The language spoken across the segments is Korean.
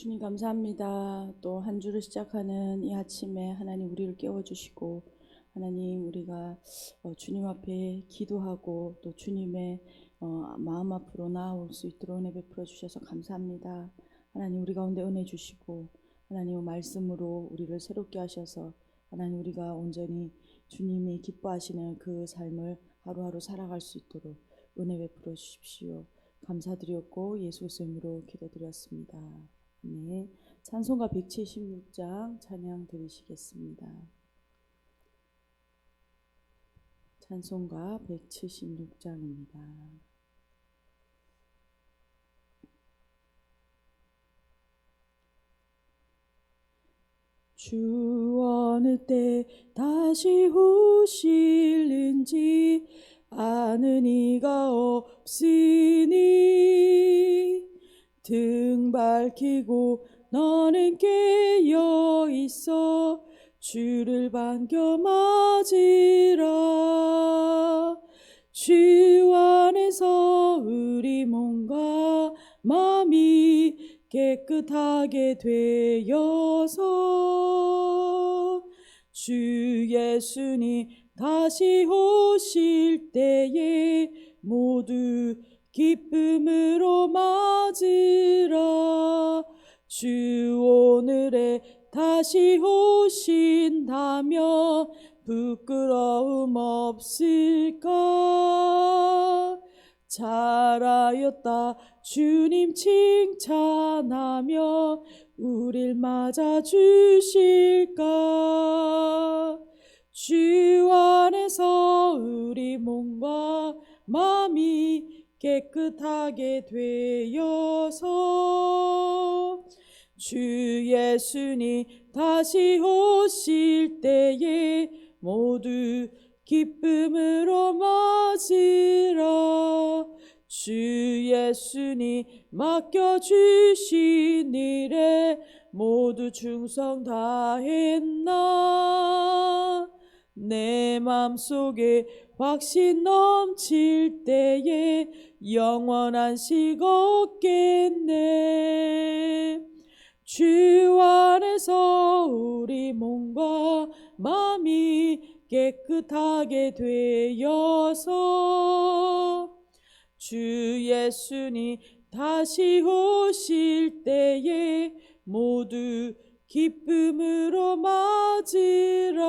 주님 감사합니다. 또 한 주를 시작하는 이 아침에 하나님 우리를 깨워주시고 하나님 우리가 주님 앞에 기도하고 또 주님의 마음 앞으로 나아올 수 있도록 은혜 베풀어 주셔서 감사합니다. 하나님 우리 가운데 은혜 주시고 하나님의 말씀으로 우리를 새롭게 하셔서 하나님 우리가 온전히 주님이 기뻐하시는 그 삶을 하루하루 살아갈 수 있도록 은혜 베풀어 주십시오. 감사드렸고 예수 그리스도의 이름으로 기도드렸습니다. 네, 찬송가 176장 찬양 드리시겠습니다. 찬송가 176장입니다. 주 어느 때 다시 오실는지 아는 이가 없으니 등 밝히고 너는 깨어 있어 주를 반겨 맞으라. 주 안에서 우리 몸과 마음이 깨끗하게 되어서 주 예수님 다시 오실 때에 모두 기쁨으로 맞으라. 주 오늘에 다시 오신다면 부끄러움 없을까. 잘하였다 주님 칭찬하며 우릴 맞아주실까. 주 안에서 우리 몸과 마음이 깨끗하게 되어서 주 예수님 다시 오실 때에 모두 기쁨으로 맞으라. 주 예수님 맡겨주신 일에 모두 충성 다했나. 내 맘속에 확신 넘칠 때에 영원한 식 얻겠네. 주 안에서 우리 몸과 마음이 깨끗하게 되어서 주 예수님 다시 오실 때에 모두 기쁨으로 맞으라.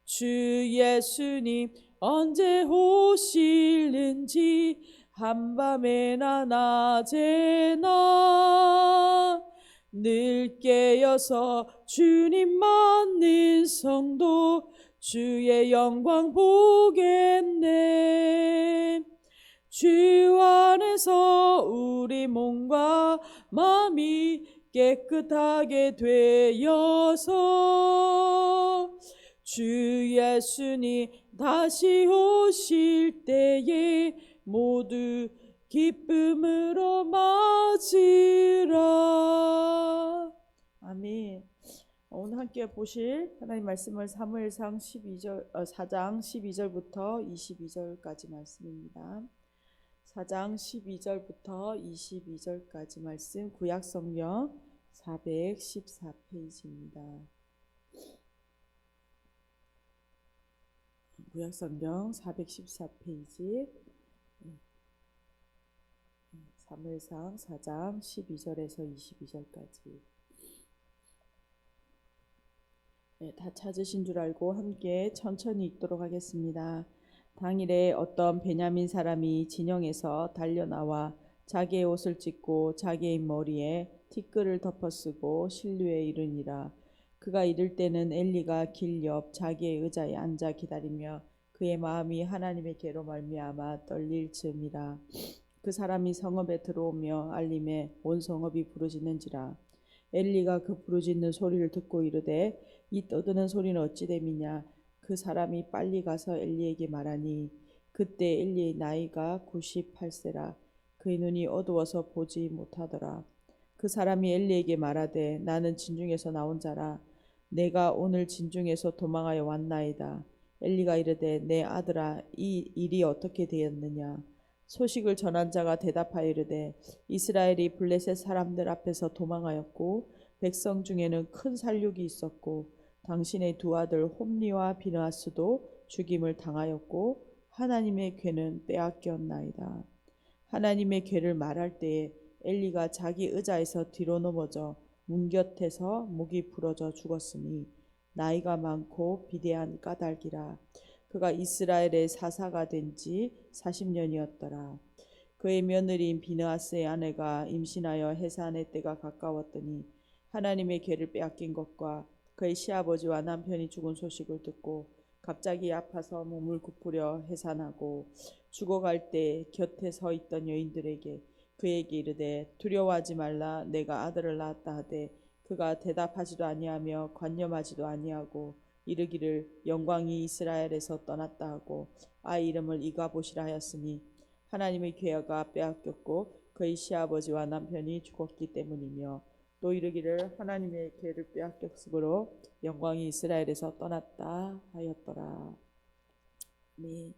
주 예수님 언제 오실는지 한밤에나 낮에나 늘 깨어서 주님 맞는 성도 주의 영광 보겠네. 주 안에서 우리 몸과 마음이 깨끗하게 되어서 주 예수님 다시 오실 때에 모두 기쁨으로 맞으라. 아멘. 오늘 함께 보실 하나님 말씀은 사무엘상 4장 12절부터 22절까지 말씀입니다. 4장 12절부터 22절까지 말씀, 구약성경 414페이지입니다. 구약성경 414페이지, 사무엘상 4장 12절에서 22절까지. 다 찾으신 줄 알고 함께 천천히 읽도록 하겠습니다. 당일에 어떤 베냐민 사람이 진영에서 달려나와 자기의 옷을 찢고 자기의 머리에 티끌을 덮어쓰고 신루에 이르니라. 그가 이를 때는 엘리가 길 옆 자기의 의자에 앉아 기다리며 그의 마음이 하나님의께로 말미암아 떨릴 즈음이라. 그 사람이 성읍에 들어오며 알림에 온 성읍이 부르짖는지라. 엘리가 그 부르짖는 소리를 듣고 이르되 이 떠드는 소리는 어찌 됨이냐. 그 사람이 빨리 가서 엘리에게 말하니 그때 엘리의 나이가 98세라. 그의 눈이 어두워서 보지 못하더라. 그 사람이 엘리에게 말하되 나는 진중에서 나온 자라. 내가 오늘 진중에서 도망하여 왔나이다. 엘리가 이르되 내 아들아 이 일이 어떻게 되었느냐. 소식을 전한 자가 대답하여 이르되 이스라엘이 블레셋 사람들 앞에서 도망하였고 백성 중에는 큰 살육이 있었고 당신의 두 아들 홈리와 비느하스도 죽임을 당하였고 하나님의 괴는 빼앗겼나이다. 하나님의 괴를 말할 때에 엘리가 자기 의자에서 뒤로 넘어져 문 곁에서 목이 부러져 죽었으니 나이가 많고 비대한 까닭이라. 그가 이스라엘의 사사가 된 지 40년이었더라. 그의 며느리인 비느하스의 아내가 임신하여 해산의 때가 가까웠더니 하나님의 괴를 빼앗긴 것과 그의 시아버지와 남편이 죽은 소식을 듣고 갑자기 아파서 몸을 굽으려 해산하고 죽어갈 때 곁에 서 있던 여인들에게 그에게 이르되 두려워하지 말라 내가 아들을 낳았다 하되 그가 대답하지도 아니하며 관념하지도 아니하고 이르기를 영광이 이스라엘에서 떠났다 하고 아이 이름을 이가봇이라 하였으니 하나님의 괴가 빼앗겼고 그의 시아버지와 남편이 죽었기 때문이며 또 이르기를 하나님의 괴를 빼앗겼으므로 영광이 이스라엘에서 떠났다 하였더라. 네.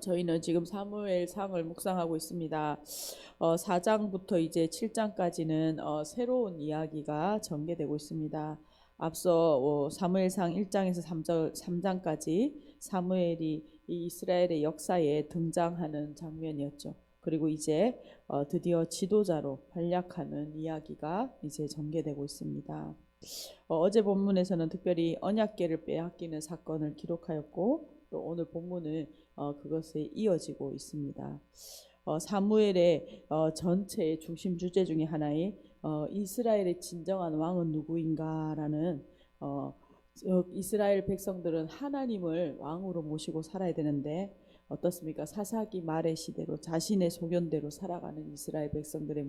저희는 지금 사무엘상을 묵상하고 있습니다. 4장부터 이제 7장까지는 새로운 이야기가 전개되고 있습니다. 앞서 사무엘상 1장에서 3장까지 사무엘이 이 이스라엘의 역사에 등장하는 장면이었죠. 그리고 이제 드디어 지도자로 활약하는 이야기가 이제 전개되고 있습니다. 어제 본문에서는 특별히 언약궤를 빼앗기는 사건을 기록하였고 또 오늘 본문은 그것에 이어지고 있습니다. 사무엘의 전체의 중심 주제 중에 하나인 이스라엘의 진정한 왕은 누구인가라는 이스라엘 백성들은 하나님을 왕으로 모시고 살아야 되는데 어떻습니까? 사사기 말의 시대로 자신의 소견대로 살아가는 이스라엘 백성들의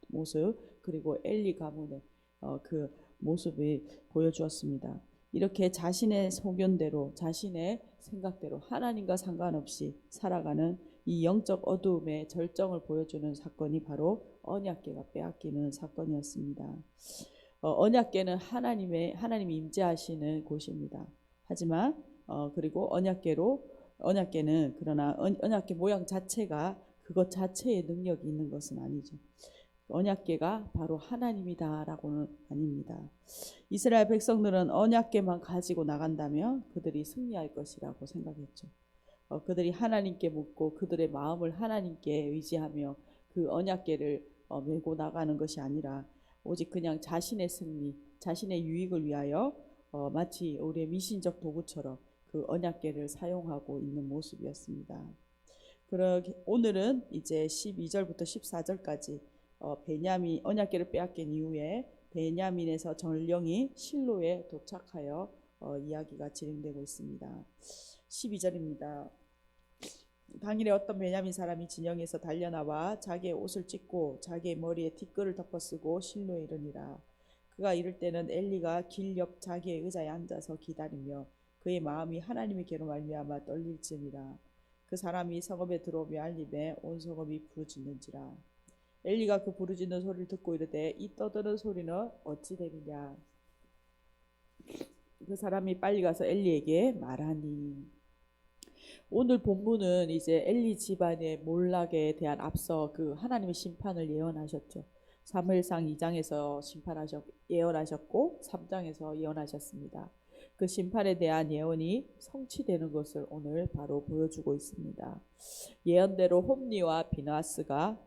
모습 그리고 엘리 가문의 그 모습을 보여주었습니다. 이렇게 자신의 소견대로 자신의 생각대로 하나님과 상관없이 살아가는 이 영적 어두움의 절정을 보여주는 사건이 바로 언약궤가 빼앗기는 사건이었습니다. 언약궤는 하나님이 임재하시는 곳입니다. 하지만 그리고 언약궤는 그러나 언약궤 모양 자체가 그것 자체의 능력이 있는 것은 아니죠. 언약궤가 바로 하나님이다라고는 아닙니다. 이스라엘 백성들은 언약궤만 가지고 나간다면 그들이 승리할 것이라고 생각했죠. 그들이 하나님께 묻고 그들의 마음을 하나님께 의지하며 그 언약궤를 메고 나가는 것이 아니라 오직 그냥 자신의 승리, 자신의 유익을 위하여 마치 우리의 미신적 도구처럼 그 언약궤를 사용하고 있는 모습이었습니다. 오늘은 이제 12절부터 14절까지 베냐민 언약궤를 빼앗긴 이후에 베냐민에서 전령이 실로에 도착하여 이야기가 진행되고 있습니다. 12절입니다. 당일에 어떤 베냐민 사람이 진영에서 달려나와 자기의 옷을 찢고 자기의 머리에 티끌을 덮어쓰고 실로에 이르니라. 그가 이를 때는 엘리가 길 옆 자기의 의자에 앉아서 기다리며 그의 마음이 하나님의 괴로 말미암아 떨릴지니라. 그 사람이 성읍에 들어오며 알림에 온 성읍이 부르짖는지라. 엘리가 그 부르짖는 소리를 듣고 이르되 이 떠드는 소리는 어찌 되느냐. 그 사람이 빨리 가서 엘리에게 말하니. 오늘 본문은 이제 엘리 집안의 몰락에 대한 앞서 그 하나님의 심판을 예언하셨죠. 사무엘상 2장에서 예언하셨고 3장에서 예언하셨습니다. 그 심판에 대한 예언이 성취되는 것을 오늘 바로 보여주고 있습니다. 예언대로 홈리와 비느하스가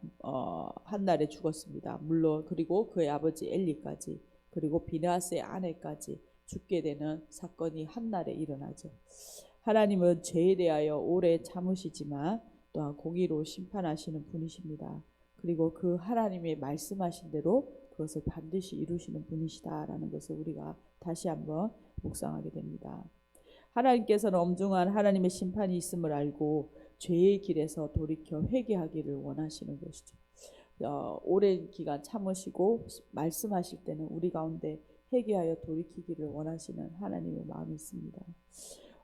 한날에 죽었습니다. 물론 그리고 그의 아버지 엘리까지 그리고 비느하스의 아내까지 죽게 되는 사건이 한날에 일어나죠. 하나님은 죄에 대하여 오래 참으시지만 또한 공의로 심판하시는 분이십니다. 그리고 그 하나님의 말씀하신 대로 그것을 반드시 이루시는 분이시다라는 것을 우리가 다시 한번 묵상하게 됩니다. 하나님께서는 엄중한 하나님의 심판이 있음을 알고 죄의 길에서 돌이켜 회개하기를 원하시는 것이죠. 오랜 기간 참으시고 말씀하실 때는 우리 가운데 회개하여 돌이키기를 원하시는 하나님의 마음이 있습니다.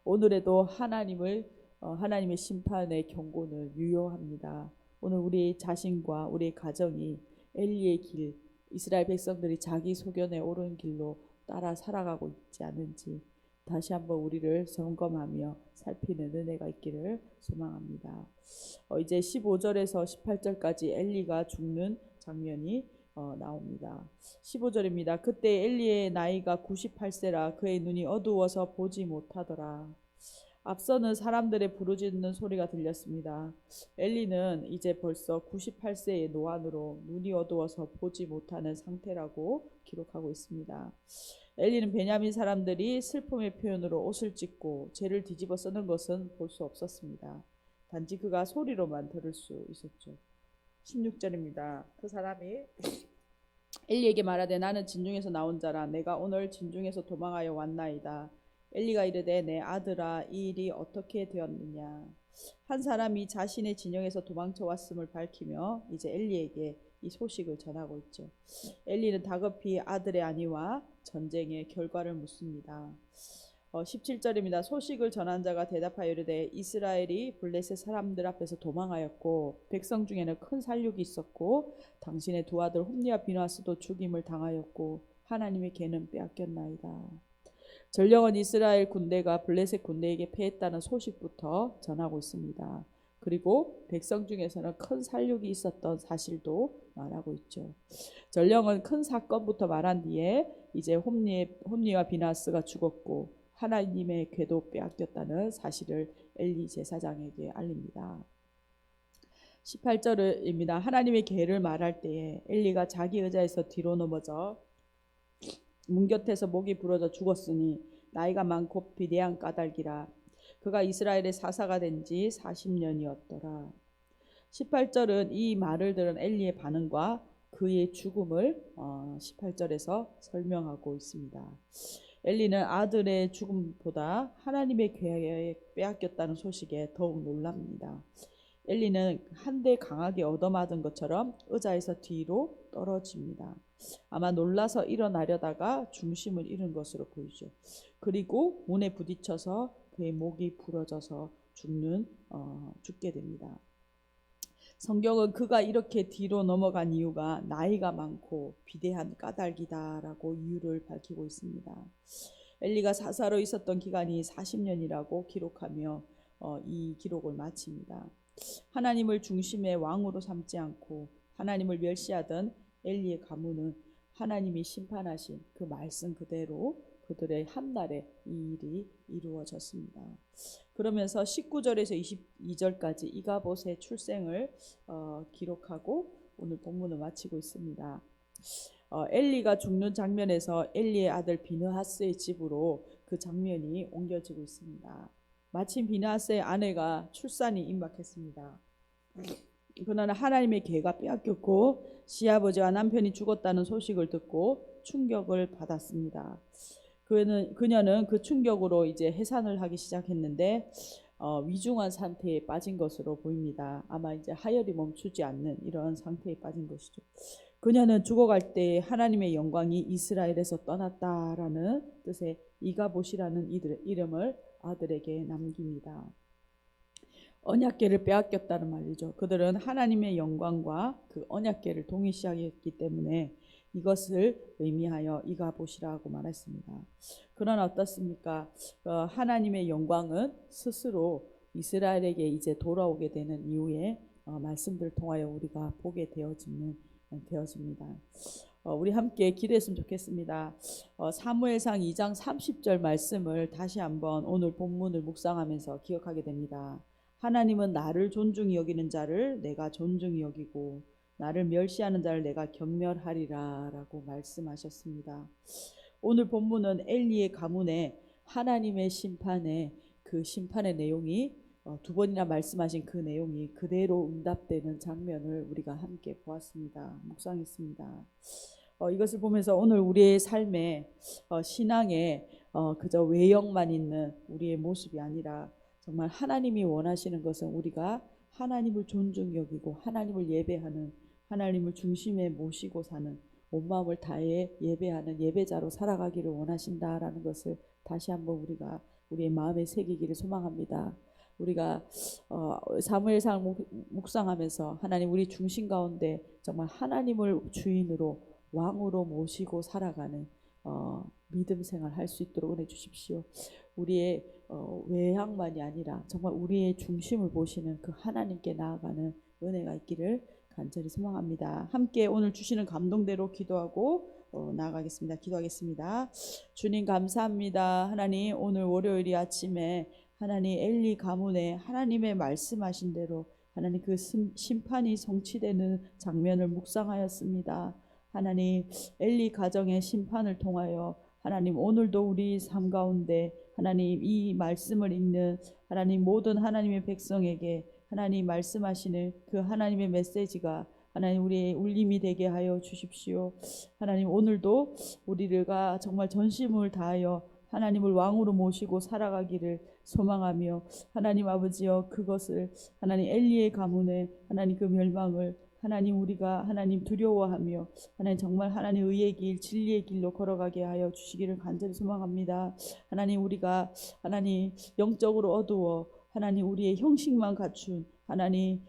오늘에도 하나님의 심판의 경고는 유효합니다. 오늘 우리 자신과 우리 가정이 엘리의 길, 이스라엘 백성들이 자기 소견에 옳은 길로 따라 살아가고 있지 않은지, 다시 한번 우리를 점검하며 살피는 은혜가 있기를 소망합니다. 이제 15절에서 18절까지 엘리가 죽는 장면이 나옵니다. 15절입니다. 그때 엘리의 나이가 98세라 그의 눈이 어두워서 보지 못하더라. 앞서는 사람들의 부르짖는 소리가 들렸습니다. 엘리는 이제 벌써 98세의 노안으로 눈이 어두워서 보지 못하는 상태라고 기록하고 있습니다. 엘리는 베냐민 사람들이 슬픔의 표현으로 옷을 찢고 죄를 뒤집어 쓰는 것은 볼 수 없었습니다. 단지 그가 소리로만 들을 수 있었죠. 16절입니다. 그 사람이 엘리에게 말하되 나는 진중에서 나온 자라 내가 오늘 진중에서 도망하여 왔나이다. 엘리가 이르되 내 아들아 이 일이 어떻게 되었느냐. 한 사람이 자신의 진영에서 도망쳐 왔음을 밝히며 이제 엘리에게 이 소식을 전하고 있죠. 엘리는 다급히 아들의 안위와 전쟁의 결과를 묻습니다. 17절입니다. 소식을 전한 자가 대답하여 이르되 이스라엘이 블레셋 사람들 앞에서 도망하였고 백성 중에는 큰 살육이 있었고 당신의 두 아들 홈리와 비나스도 죽임을 당하였고 하나님의 계는 빼앗겼나이다. 전령은 이스라엘 군대가 블레셋 군대에게 패했다는 소식부터 전하고 있습니다. 그리고 백성 중에서는 큰 살육이 있었던 사실도 말하고 있죠. 전령은 큰 사건부터 말한 뒤에 이제 홈리와 비나스가 죽었고 하나님의 궤도 빼앗겼다는 사실을 엘리 제사장에게 알립니다. 18절입니다. 하나님의 계를 말할 때에 엘리가 자기 의자에서 뒤로 넘어져 문 곁에서 목이 부러져 죽었으니 나이가 많고 비대한 까닭이라. 그가 이스라엘의 사사가 된 지 40년이었더라. 18절은 이 말을 들은 엘리의 반응과 그의 죽음을 18절에서 설명하고 있습니다. 엘리는 아들의 죽음보다 하나님의 계획에 빼앗겼다는 소식에 더욱 놀랍니다. 엘리는 한 대 강하게 얻어맞은 것처럼 의자에서 뒤로 떨어집니다. 아마 놀라서 일어나려다가 중심을 잃은 것으로 보이죠. 그리고 문에 부딪혀서 그의 목이 부러져서 죽게 됩니다. 성경은 그가 이렇게 뒤로 넘어간 이유가 나이가 많고 비대한 까닭이다라고 이유를 밝히고 있습니다. 엘리가 사사로 있었던 기간이 40년이라고 기록하며 이 기록을 마칩니다. 하나님을 중심의 왕으로 삼지 않고 하나님을 멸시하던 엘리의 가문은 하나님이 심판하신 그 말씀 그대로 그들의 한날에 이 일이 이루어졌습니다. 그러면서 19절에서 22절까지 이가봇의 출생을 기록하고 오늘 본문을 마치고 있습니다. 엘리가 죽는 장면에서 엘리의 아들 비느하스의 집으로 그 장면이 옮겨지고 있습니다. 마침 비느하스의 아내가 출산이 임박했습니다. 그러나 하나님의 계가 빼앗겼고 시아버지와 남편이 죽었다는 소식을 듣고 충격을 받았습니다. 그녀는 그 충격으로 이제 해산을 하기 시작했는데 위중한 상태에 빠진 것으로 보입니다. 아마 이제 하혈이 멈추지 않는 이런 상태에 빠진 것이죠. 그녀는 죽어갈 때 하나님의 영광이 이스라엘에서 떠났다라는 뜻의 이가봇이라는 이름을 아들에게 남깁니다. 언약궤를 빼앗겼다는 말이죠. 그들은 하나님의 영광과 그 언약궤를 동일시하였기 때문에 이것을 의미하여 이가봇이라고 말했습니다. 그러나 어떻습니까? 하나님의 영광은 스스로 이스라엘에게 이제 돌아오게 되는 이후에 말씀들을 통하여 우리가 보게 되어집니다. 우리 함께 기도했으면 좋겠습니다. 사무엘상 2장 30절 말씀을 다시 한번 오늘 본문을 묵상하면서 기억하게 됩니다. 하나님은 나를 존중히 여기는 자를 내가 존중히 여기고 나를 멸시하는 자를 내가 경멸하리라 라고 말씀하셨습니다. 오늘 본문은 엘리의 가문에 하나님의 그 심판의 내용이 두 번이나 말씀하신 그 내용이 그대로 응답되는 장면을 우리가 함께 보았습니다. 묵상했습니다. 이것을 보면서 오늘 우리의 삶에 신앙에 그저 외형만 있는 우리의 모습이 아니라 정말 하나님이 원하시는 것은 우리가 하나님을 존중히 여기고 하나님을 예배하는 하나님을 중심에 모시고 사는 온 마음을 다해 예배하는 예배자로 살아가기를 원하신다라는 것을 다시 한번 우리가 우리의 마음에 새기기를 소망합니다. 우리가 사무엘상 묵상하면서 하나님 우리 중심 가운데 정말 하나님을 주인으로 왕으로 모시고 살아가는 믿음 생활 할 수 있도록 은혜 주십시오. 우리의 외향만이 아니라 정말 우리의 중심을 보시는 그 하나님께 나아가는 은혜가 있기를 간절히 소망합니다. 함께 오늘 주시는 감동대로 기도하고 나아가겠습니다. 기도하겠습니다. 주님 감사합니다. 하나님 오늘 월요일이 아침에 하나님 엘리 가문에 하나님의 말씀하신 대로 하나님 그 심판이 성취되는 장면을 묵상하였습니다. 하나님 엘리 가정의 심판을 통하여 하나님 오늘도 우리 삶 가운데 하나님 이 말씀을 읽는 하나님 모든 하나님의 백성에게 하나님 말씀하시는 그 하나님의 메시지가 하나님 우리의 울림이 되게 하여 주십시오. 하나님 오늘도 우리가 정말 전심을 다하여 하나님을 왕으로 모시고 살아가기를 소망하며 하나님 아버지여 그것을 하나님 엘리의 가문에 하나님 그 멸망을 하나님 우리가 하나님 두려워하며 하나님 정말 하나님 의의 길 진리의 길로 걸어가게 하여 주시기를 간절히 소망합니다. 하나님 우리가 하나님 영적으로 어두워 하나님 우리의 형식만 갖춘 하나님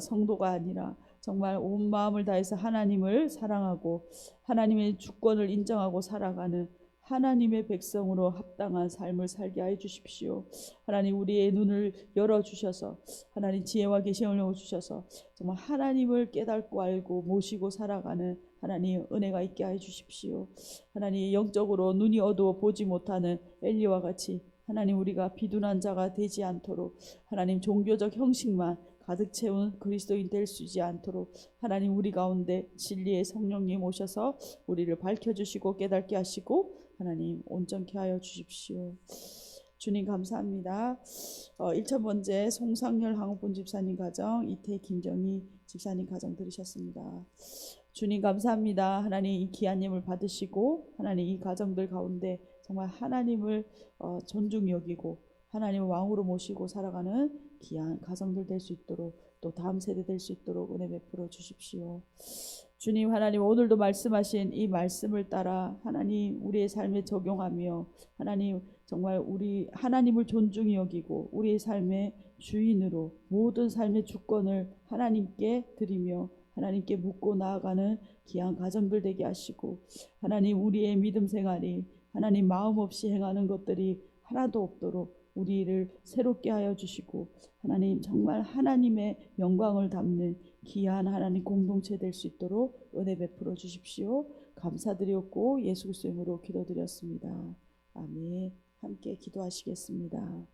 성도가 아니라 정말 온 마음을 다해서 하나님을 사랑하고 하나님의 주권을 인정하고 살아가는 하나님의 백성으로 합당한 삶을 살게 하여 주십시오. 하나님 우리의 눈을 열어주셔서 하나님 지혜와 계시를 주셔서 정말 하나님을 깨닫고 알고 모시고 살아가는 하나님 은혜가 있게 하여 주십시오. 하나님 영적으로 눈이 어두워 보지 못하는 엘리와 같이 하나님 우리가 비둔한 자가 되지 않도록 하나님 종교적 형식만 가득 채운 그리스도인 될 수 있지 않도록 하나님 우리 가운데 진리의 성령님 오셔서 우리를 밝혀주시고 깨닫게 하시고 하나님 온전케 하여 주십시오. 주님 감사합니다. 1,000번째 송상열 항우본 집사님 가정, 이태 김정희 집사님 가정 들으셨습니다. 주님 감사합니다. 하나님 이 귀한 예물 받으시고 하나님 이 가정들 가운데 정말 하나님을 존중히 여기고 하나님을 왕으로 모시고 살아가는 귀한 가정들 될 수 있도록 또 다음 세대 될 수 있도록 은혜 베풀어 주십시오. 주님 하나님 오늘도 말씀하신 이 말씀을 따라 하나님 우리의 삶에 적용하며 하나님 정말 우리 하나님을 존중히 여기고 우리의 삶의 주인으로 모든 삶의 주권을 하나님께 드리며 하나님께 묻고 나아가는 귀한 가정들 되게 하시고 하나님 우리의 믿음 생활이 하나님 마음 없이 행하는 것들이 하나도 없도록 우리를 새롭게 하여 주시고 하나님 정말 하나님의 영광을 담는 귀한 하나님 공동체 될 수 있도록 은혜 베풀어 주십시오. 감사드렸고 예수 그리스도의 이름으로 기도드렸습니다. 아멘. 함께 기도하시겠습니다.